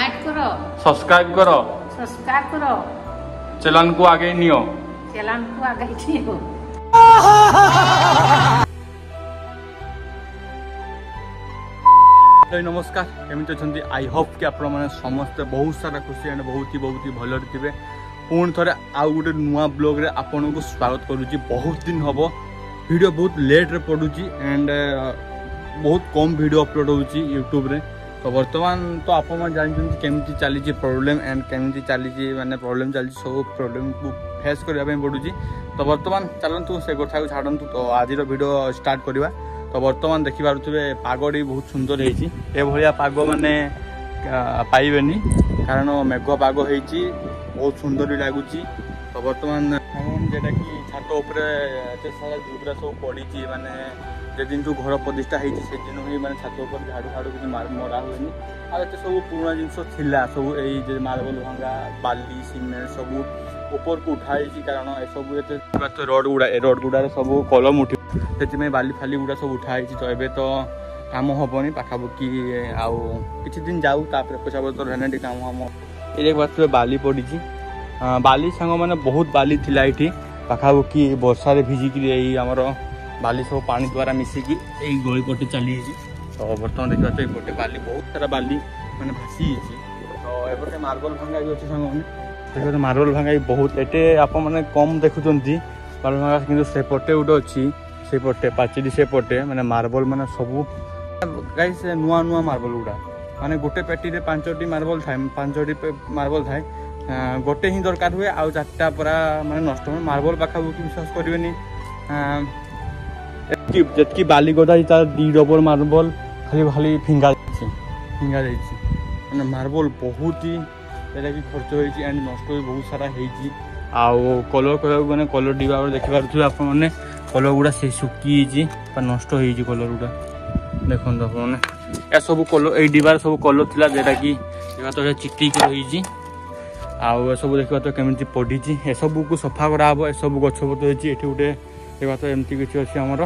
Like करो, subscribe करो, channel को आगे नियो। नमस्कार, केमिति अछंती? आई होप कि आपण माने समस्त बहुत सारा खुशी एंड बहुत ही भल थे। पुणी थे आउ गोटे नुआ ब्लॉग रे आपन को स्वागत करुच्ची। बहुत दिन हम वीडियो बहुत लेट रे पड़ुची एंड बहुत कम वीडियो अपलोड होची यूट्यूब रे। तो बर्तमान तो आप जानते केमिति चली प्रॉब्लम एंड केमिति चली माने प्रॉब्लम चली सब प्रॉब्लम को फेस करने पड़ुची। तो बर्तमान चलतु से कथा को छाड़ू। तो आज वीडियो स्टार्ट करवा। तो बर्तमान देखिपे पागटी बहुत सुंदर होती। भाया पाग मैंने पाइबेनी कारण मेघ पाग होती बहुत सुंदर भी लगुच। तो बर्तमान जेटा कि छात उपरे एत सारा जुबरा सब पड़ी माने दिन जो घर प्रतिष्ठा होती से दिन ही मैंने छात उपर झाड़ू फाड़ू किसी मरा हुए आते सब पुराना जिनस सब ये मार्बल भंगा बाली सीमेंट सब ऊपर को उठाई कारण सब रोड गुड़ा सब कलम उठ से बाली फाली गुड़ा सब उठाई। तो ये तो कम हेनी पाखापाखि आउ कि दिन जाऊ पछा बतर है कम हम ये बात बाली पड़ी। बाली सांग मैंने बहुत बाली थिला ये पाखापाखि वर्षा भिजिकी आमर बाली सब पानी द्वारा मिसिकी यही गली पटे चली। तो बर्तमान देखा तो ये बाली बहुत सारा बाली मैंने भासी। तो ये मार्बल भंगा भी अच्छे सांग मैंने मार्बल भंगा भी बहुत एटे आप मैंने कम देखुं मार्बल भंगा कि सेपटे गोटे अच्छी सेपटे पाचेरी सेपटे मैंने मार्बल मैंने सब गाई से नुआ नुआ मार्बल गुड़ा माने गोटे पेटी रे 5टी मार्बल थाए 5टी मार्बल थाए गोटे ही दरकार हुए आउ 4टा पूरा माने नष्ट हुए मार्बल पाखापाखि विश्वास करेनि जी बाली गदा तार 2 डबल मार्बल खाली खाली फिंगा मैंने मार्बल बहुत ही कि खर्च होती एंड नष्ट भी बहुत सारा होती। आउ कलर कहने कलर डिबा देखिपे आप कलर गुड़ा से सुखी नष्ट हो कलर गुड़ा देखो मैंने सब कलर ये डिबार सब कलर थिला जेटा कि तो चिटिक रही आउ सब देखा तो केमी पड़ी ए सब को सफा कराब ए सब गछ पत ये गोटे देखा तो एमती किसी अच्छे आमर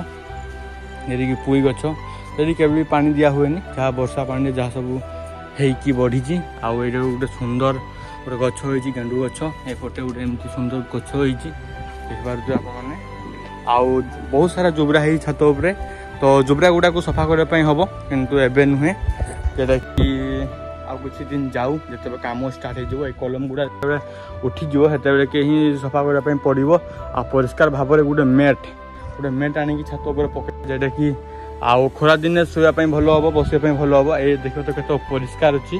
ये पुई गछ यदि केवल भी पानी दिया हुए जहाँ वर्षा पानी जहाँ सब होगी बढ़ी आउ ये गोटे सुंदर गोटे गछ हो गेंडु गछ एपटे गोटे एमती सुंदर गछ हो देखिपे आप आउ बहुत सारा जुबरा है छात उपरे। तो जुबरा गुड़ा को सफा करने हम किंतु एबे नुहे जेटा कि आउ कुछ दिन जाऊ जिते काम स्टार्ट हो कलम गुड़ा उठीजो से कहीं सफा करने पड़ो आ परिष्कार भाव में गोटे मेट आनिकी छात उपर पके जेटा कि आउ खरा दिन शोवाई भल हम बसवाई भल हम ये देख तो कत परिष्कार अच्छी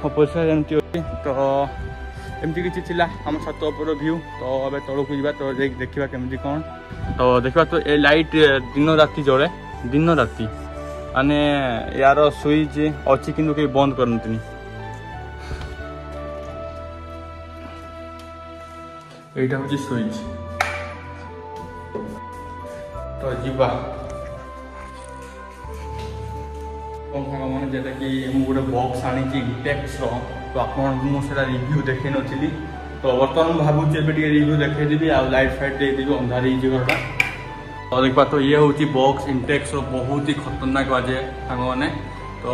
परिष्कार एमती अच्छी। तो एमती किसी थिला आम छात उपर व्यू। तो अब तौक जा तो देखा केमती कौन। तो देखा तो ये लाइट दिन राति जले दिन राति माने यार स्विच अच्छी कि कहीं बंद करती यहाँ हूँ स्विच। तो जीवा मैंने जेटा कि गोटे बक्स आनी इंटेक्स तो आपको रिव्यू देखे नी। तो बर्तमान भावुँ एवं रिव्यू देखी आ लाइट फाइट देदेवी अंधार घरटा। तो देखा तो ये हूँ बक्स इंटेक्स बहुत ही खतरनाक बाजे सांग मैंने। तो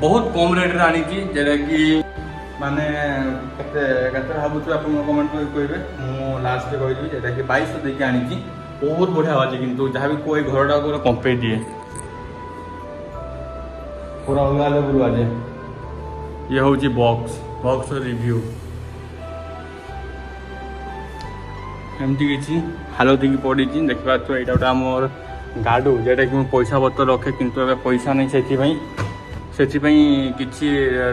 बहुत कम रेट आनी जेटा कि माने भावुँ आप कमेंट करेंगे मुझे लास्ट कहदेवी जेटा कि 2200 देके आनी बहुत बढ़िया बाजे किंतु जहाँ भी कोई घरटा को कंपे दिए पूरा अलग लेवल बाजे। ये हूँ बक्स रिव्यू एमती किसी हालत की पड़ी देखा तो यहाँ गोटे आमर गाडू जेटा कि पैसा पत्र रखे किंतु पैसा नहीं से किसी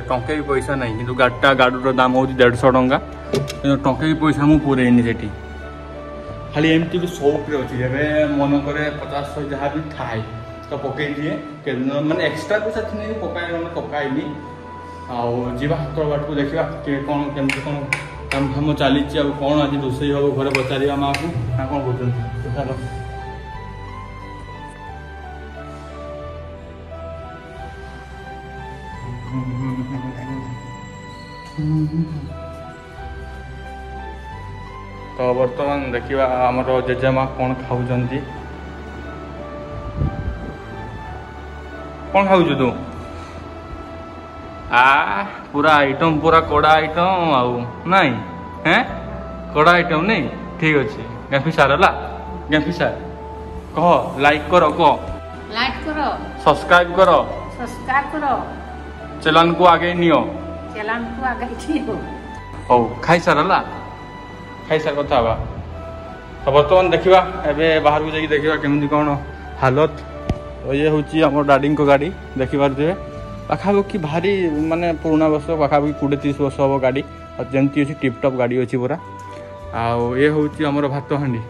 टंके भी पैसा नहीं किंतु गाडूर दाम हूँ 150 टंका कि टंके भी पैसा मुझे पूरेनी से खाली एमती भी शौक अच्छी मन करे 50 जहाँ भी थाए तो पकई दिए मैंने एक्सट्रा पैसा थी पकाए पकाइनी आउ जीवा हाथ बाट को देखा कौन केमती कौन काम फाम चली कौन आज रोषे हम घरे पचार माँ को ना कौन कहते तो बर्तमान देखा आमर जेजेमा कौन खाऊ कौन खाऊ तू पूरा आइटम पूरा कड़ा आइटम आउ नहीं हैं कड़ा आइटम नहीं ठीक अच्छे गैफी सार है गैफी सार कह लाइक करो सब्सक्राइब करो चैनल को आगे नियो हो खाई सार कथा तो बर्तमान देखा एवं बाहर को जाकि देखा केमी कौन हालत तो ये हूँ आम डाडी को गाड़ी देखिपे पाखापाखि भारी माने पुराना वर्ष पाखापाखि 20-30 वर्ष हम गाड़ी और जमती अच्छी टिपटप गाड़ी अच्छी पूरा आउ ये हूँ आमर भात हांडी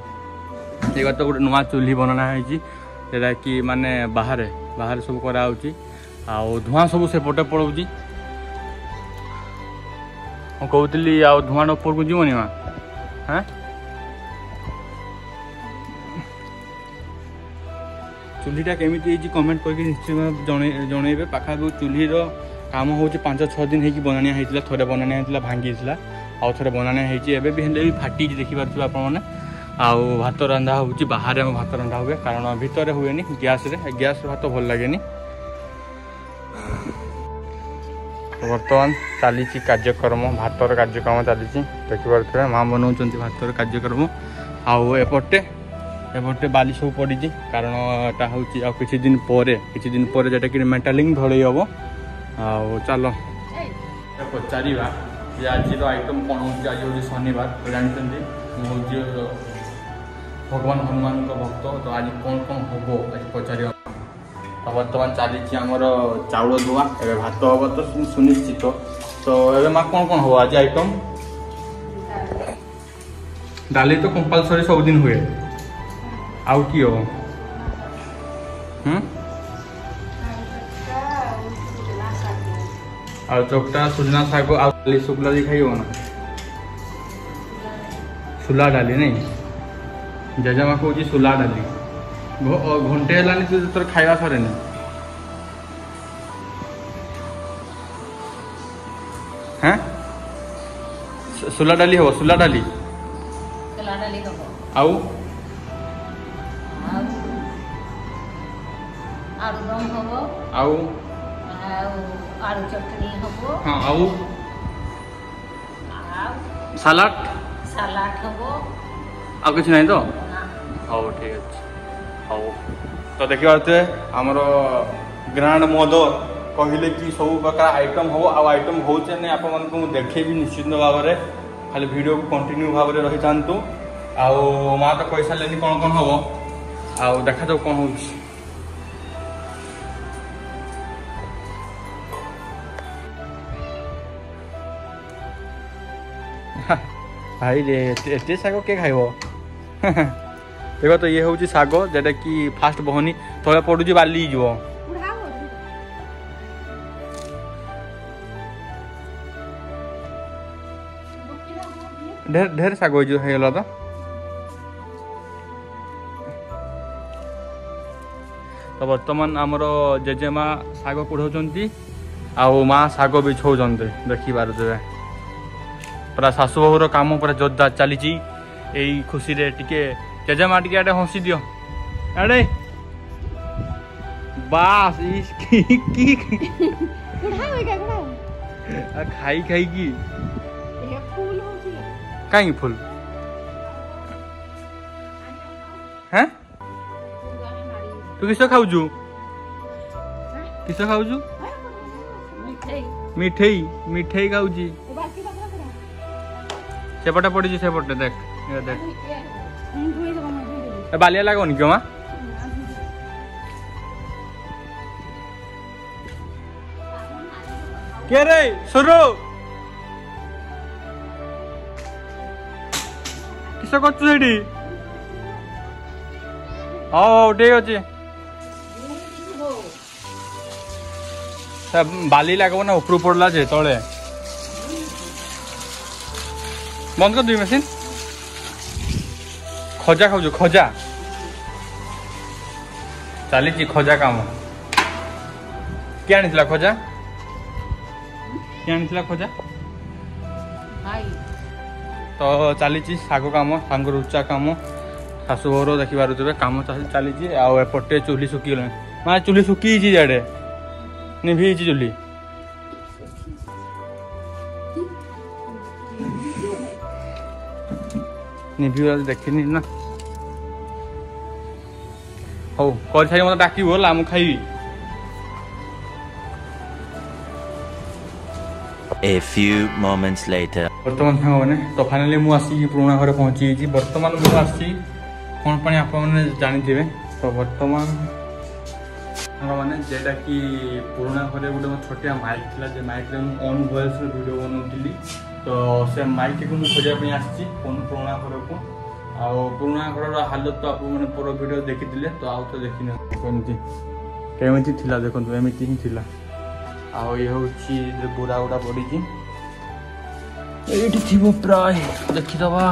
ये तो गोटे नुआ चूल्ही बनाना है कि माने बाहर बाहर सब कराऊँगी आउ धुआं सब सेपटे पड़ोची कहती आ धुआं ऊपर को जीवनी माँ हाँ चूल्हीटा केमी कमेंट करके निश्चय जनइबे पाखापाखि चूल्हीर काम हो 5-6 दिन होगी बनानिया होता थे बनानिया भांगी आउ थे बनानिया होती भी हेल्ले भी फाटी देखिपे आपने आउ भात रंधा हो बाहर आम भात रंधा हुए कारण भितर हुए गैस भात भल लगे बर्तमान चली कार्यक्रम भातर कार्यक्रम चली देखिपे माँ बनाऊँ भातर कार्यक्रम आउ एपटे बाली सब पड़ी कारण एटा हूँ किसी दिन पर जेटा कि मेटालिंग ढलई हम आउ चल पचार आज आइटम कौन हो आज हूँ शनिवार जानते मुझे भगवान हनुमान भक्त तो आज कौन कौन हम आज पचार तो बर्तमान चली आमर चाउल धुआ ए भात हम तो सुनिश्चित तो ये माँ कौन कौन हम आज आइटम डाली तो कंपलसरी सब दिन हुए आउ कि हो आउ चोकटा सुजना शाग आउ शुक्ला दी खाई ना सुला डाली नहीं जेजेमा कौन सुला डाली घंटे है तोर खावा सरे हाँ सुला डाली हम सुला डाली आउ आउ आलू चटनी हबो हां आउ सलाड हबो आ कुछ नहीं तो हाउ ठीक है हाउ तो देखिए आमर ग्रांड मदर कहले कि सब प्रकार आइटम हो आइटम हो आप देखेबी निश्चित भाव में खाली वीडियो को कंटिन्यू भाव में रही था आउ माँ तो कह सारे कौन कौन हम आउ देखा जाऊ कौन हो भाई एते शाग के खाइब देख तो ये हूँ शाग जेटा कि फास्ट बहनी तले पड़ू बाली जो ढेर शाग होगा तो बर्तमान आमर जेजेमा शाग कुढ़ाऊँ आउ माँ शाग बिछाऊँ देखिपारे पूरा शाशु बहुर काम पूरा जोरदार चली यही खुशी रे टिके जेजेमा टिके आड़े हंसी दियो अरे बास खाई खाई की कहीं फूल हैं तू किस खाऊ मिठेई मिठेई खाऊ सेपटे पड़ी सेपटे देख बालिया लगोनी क्यों माँ क्या रे सुरो किस कर हाँ ठीक अच्छे बाली लगो ना ऊपर पड़ला जे तले बंद कर दी मशीन खजा खाऊ खजा चली खजा काम किए आनी खजा किए आनी खजा तो चली शाग काम सांग रुचा काम शाशु घर देखिपे काम चली आउटे चूल्ही सुखी गला माँ चूल्ही सुखी जाड़े निभी चूल्ही निभिगला देखनी ना हो कर छाई मत डाकी होला मु खाई A few moments later वर्तमान सांग मैंने तो फाइनाली मु आसी पुराना घर पहुंची वर्तमान मु आसी कौन पानी आप जानी तो वर्तमान मैंने जेटा कि पुराना घर गोटे छोटिया माइक था जे माइक ऑन वॉइस वीडियो बनाऊली तो से माइक को मुझे खोजापी आसी पुराना घर को आउ पुराना घर हालत तो आप मैंने पूरा वीडियो देखी तो आउ तो देखी कमी थिला देखो एमती ही थिला आउ ये हूँ बुरा गुड़ा पड़ी ये प्राय देखीदबा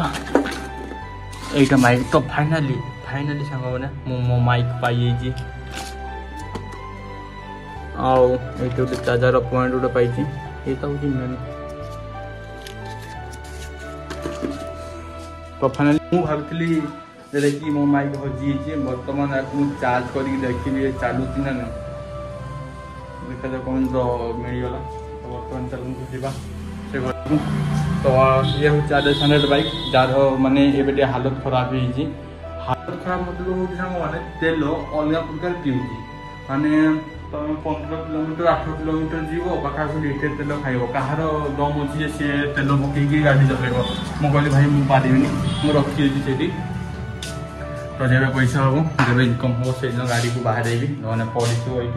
यहाँ माइक तो फाइनाली सांग मैंने मो माइक पाई आउ ये गोटे चार्जर पॉइंट गोटे पाई ये तो हूँ मेन तो फाइनाली मु भावली जे कि मो माइक हजी बर्तमान चार्ज करके देखी चलुची ना ना देखा जाए कौन तो मिलगला तो बर्तमान चलू जा से घर को तो ये हूँ 400 बाइक जार माने ये हालत खराब है हालत खराब मतलब हूँ मैंने तेल अलग प्रकार पीऊँगी माने तुम 15 किलोमीटर 8 किलोमीटर जीव पाखापाखि एटे तेल खाइब कहार दम अच्छी सी तेल पकईकि गाड़ी चलेब मुझे कहली भाई मुझे पारि मुझे रखी से तो जब पैसा हम जब इनकम हम से दिन गाड़ी को बाहर ना पड़ी ये